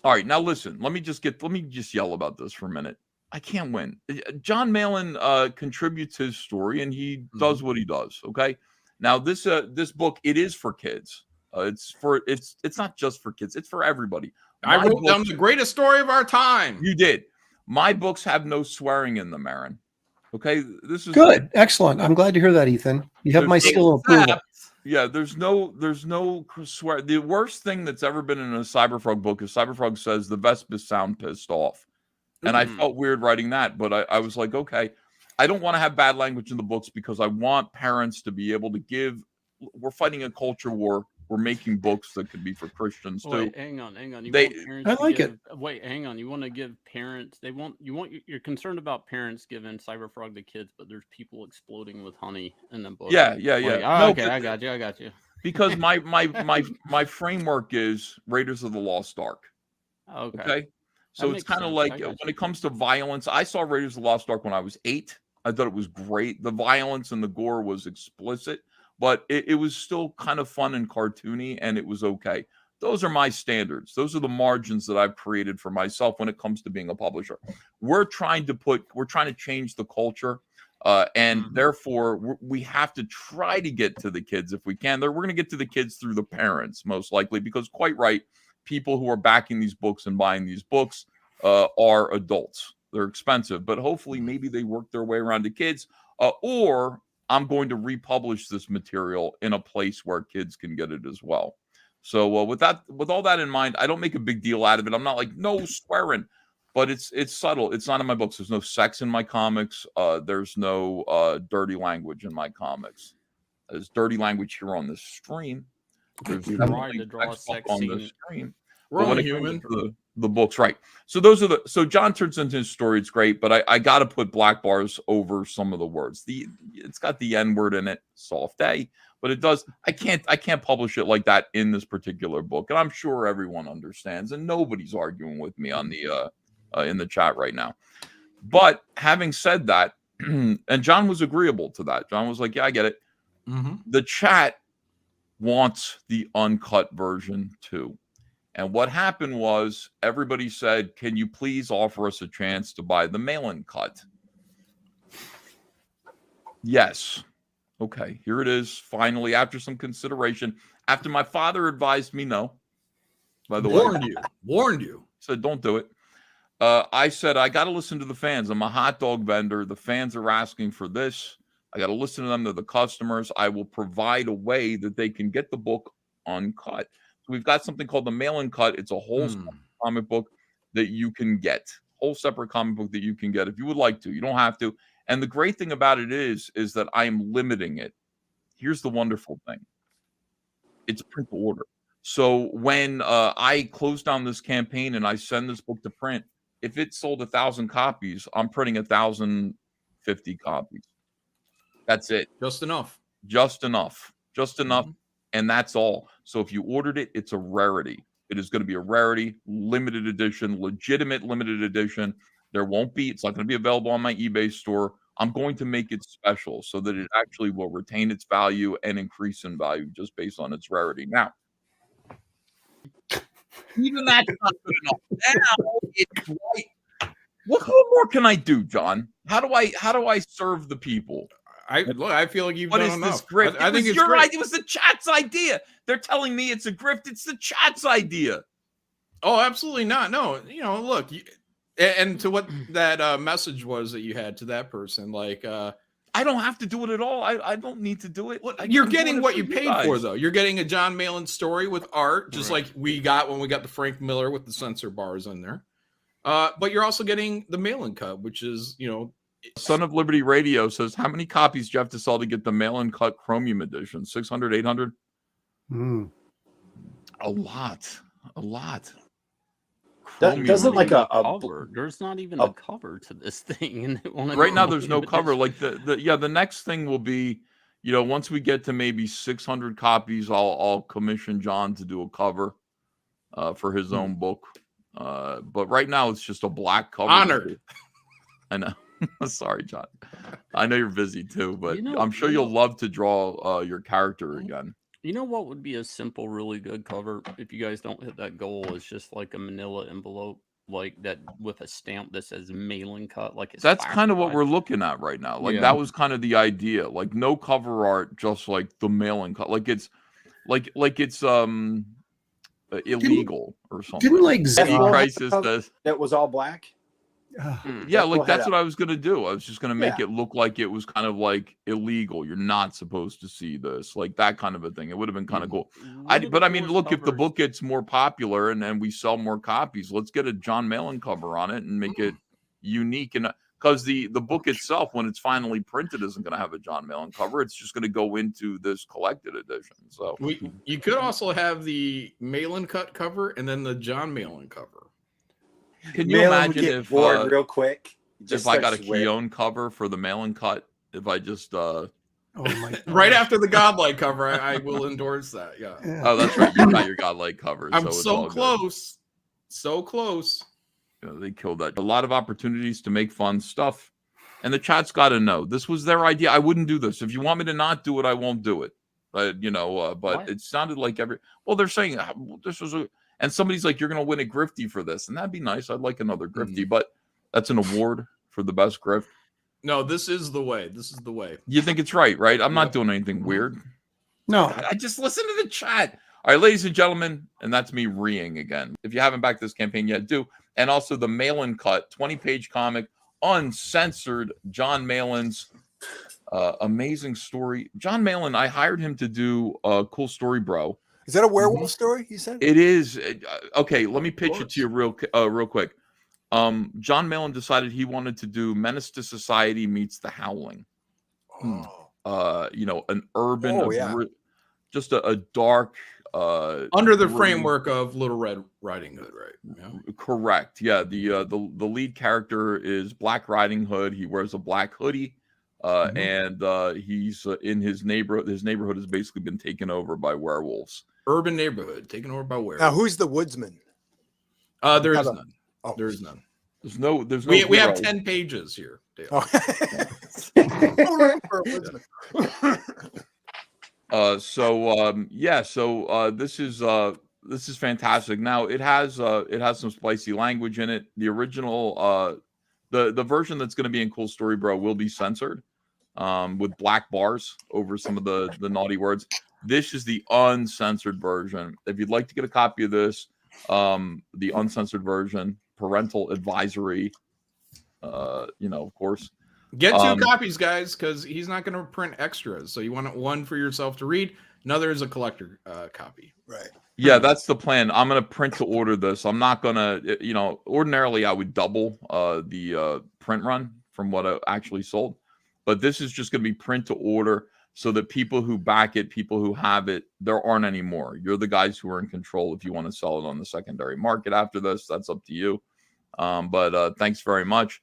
All right, now listen. Let me just yell about this for a minute. I can't win. John Malin contributes his story, and he does what he does. Okay. Now this book, it is for kids. It's not just for kids. It's for everybody. I wrote down the greatest story of our time. You did. My books have no swearing in them, Aaron. Okay, this is good. Excellent. I'm glad to hear that, Ethan. You have my seal of approval. Yeah, there's no swear. The worst thing that's ever been in a Cyberfrog book is Cyberfrog says the Vespa sound pissed off. And I felt weird writing that, but I was like, okay, I don't want to have bad language in the books because I want parents to be able to give. We're fighting a culture war. We're making books that could be for Christians too. Wait, hang on. I like it. Wait, hang on. You want to give parents? You're concerned about parents giving Cyberfrog to kids, but there's people exploding with honey in the book. Yeah. Okay, I got you. Because my framework is Raiders of the Lost Ark. Okay. So it's kind of like when it comes to violence, I saw Raiders of the Lost Ark when I was 8. I thought it was great. The violence and the gore was explicit, but it was still kind of fun and cartoony, and it was okay. Those are my standards. Those are the margins that I've created for myself when it comes to being a publisher. We're trying to change the culture, and therefore we have to try to get to the kids if we can. We're going to get to the kids through the parents, most likely, because quite right, people who are backing these books and buying these books are adults. They're expensive, but hopefully maybe they work their way around to kids, or I'm going to republish this material in a place where kids can get it as well. So with all that in mind, I don't make a big deal out of it. I'm not like, no swearing, but it's subtle. It's not in my books. There's no sex in my comics. There's no dirty language in my comics. There's dirty language here on this stream. There's trying to draw a sex on scene. the stream. We're only human. The books, right? So John turns into his story. It's great, but I got to put black bars over some of the words. It's got the N word in it. Soft A, but it does. I can't publish it like that in this particular book, and I'm sure everyone understands, and nobody's arguing with me on the in the chat right now. But having said that, and John was agreeable to that. John was like, "Yeah, I get it." The chat wants the uncut version too. And what happened was everybody said, can you please offer us a chance to buy the Malin Cut? Yes. Okay, here it is. Finally, after some consideration, after my father advised me no, by the way. Warned you. Said, don't do it. I said, I got to listen to the fans. I'm a hot dog vendor. The fans are asking for this. I got to listen to them. They're the customers. I will provide a way that they can get the book uncut. So we've got something called the Malin Cut. It's a whole comic book that you can get. Whole separate comic book that you can get if you would like to. You don't have to. And the great thing about it is that I am limiting it. Here's the wonderful thing. It's print to order. So when I close down this campaign and I send this book to print, if it sold 1,000 copies, I'm printing 1,050 copies. That's it. Just enough. And that's all. So if you ordered it, it's a rarity. It is going to be a rarity, limited edition, legitimate limited edition. It's not going to be available on my eBay store. I'm going to make it special so that it actually will retain its value and increase in value just based on its rarity. Now, even that's not good enough. Now it's right. What more can I do, John? How do I serve the people? I feel like you've done enough. What is this grift? I think it's your great. idea. It was the chat's idea. They're telling me it's a grift. It's the chat's idea. Oh, absolutely not. No, look, and to what that message was that you had to that person, like, I don't have to do it at all. I don't need to do it. You're getting what you paid for, though. You're getting a John Malin story with art, just like we got when we got the Frank Miller with the censor bars in there. But you're also getting the Malin Cut, which is, Son of Liberty Radio says, how many copies do you have to sell to get the Malin Cut Chromium edition? 600, 800? A lot. Doesn't like a cover. There's not even a cover to this thing. And right now, there's no cover. Like the next thing will be, once we get to maybe 600 copies, I'll commission John to do a cover for his own book. But right now, it's just a black cover. Honored. I know. Sorry, John. I know you're busy too, but I'm sure you'll love to draw your character again. You know what would be a simple, really good cover if you guys don't hit that goal? Is just like a manila envelope like that with a stamp that says Malin Cut. Like it's That's kind of what we're looking at right now. Like that was kind of the idea. Like no cover art, just like the Malin Cut. Like it's illegal or something. Didn't like Crisis does. That was all black. Yeah, like that's what I was gonna do. I was just gonna make it look like it was kind of like illegal. You're not supposed to see this, like that kind of a thing. It would have been kind of cool. But I mean, look, if the book gets more popular and we sell more copies, let's get a John Malin cover on it and make it unique. And because the book itself, when it's finally printed, isn't going to have a John Malin cover. It's just going to go into this collected edition. So you could also have the Malin Cut cover and then the John Malin cover. Can you imagine if real quick? If I got a Keown cover for the Malin Cut, if I just right after the Godlike cover, I will endorse that. Yeah. Oh, that's right. You got your Godlike cover. I'm so close. So close. They killed that. A lot of opportunities to make fun stuff. And the chat's got to know. This was their idea. I wouldn't do this. If you want me to not do it, I won't do it. But it sounded like they're saying this was and somebody's like, you're going to win a Grifty for this. And that'd be nice. I'd like another Grifty, but that's an award for the best Grift. No, this is the way. This is the way. You think it's right? I'm not doing anything weird. No. I just listen to the chat. All right, ladies and gentlemen, and that's me reeing again. If you haven't backed this campaign yet, do. And also the Malin Cut, 20-page comic, uncensored, John Malin's amazing story. John Malin, I hired him to do a cool story, bro. Is that a werewolf story? He said it is. Okay, let me pitch it to you real quick. John Malin decided he wanted to do Menace to Society meets The Howling. An urban, just a dark. Under the framework of Little Red Riding Hood, right? Yeah. Correct. Yeah. The lead character is Black Riding Hood. He wears a black hoodie. And he's in his neighborhood. His neighborhood has basically been taken over by werewolves. Urban neighborhood taken over by werewolves. Now, who's the woodsman? There is none. Oh. There is none. There's no. We have 10 pages here, Dale. Oh. This is fantastic. Now it has some spicy language in it. The original the version that's going to be in Cool Story Bro will be censored with black bars over some of the naughty words. This is the uncensored version. If you'd like to get a copy of this, the uncensored version, parental advisory, of course. Get 2 copies, guys, because he's not going to print extras. So you want one for yourself to read. Another is a collector copy. Right. Yeah, that's the plan. I'm going to print to order this. I'm not going to, ordinarily I would double the print run from what I actually sold. But this is just going to be print to order so that people who back it, people who have it, there aren't any more. You're the guys who are in control. If you want to sell it on the secondary market after this, that's up to you. But thanks very much.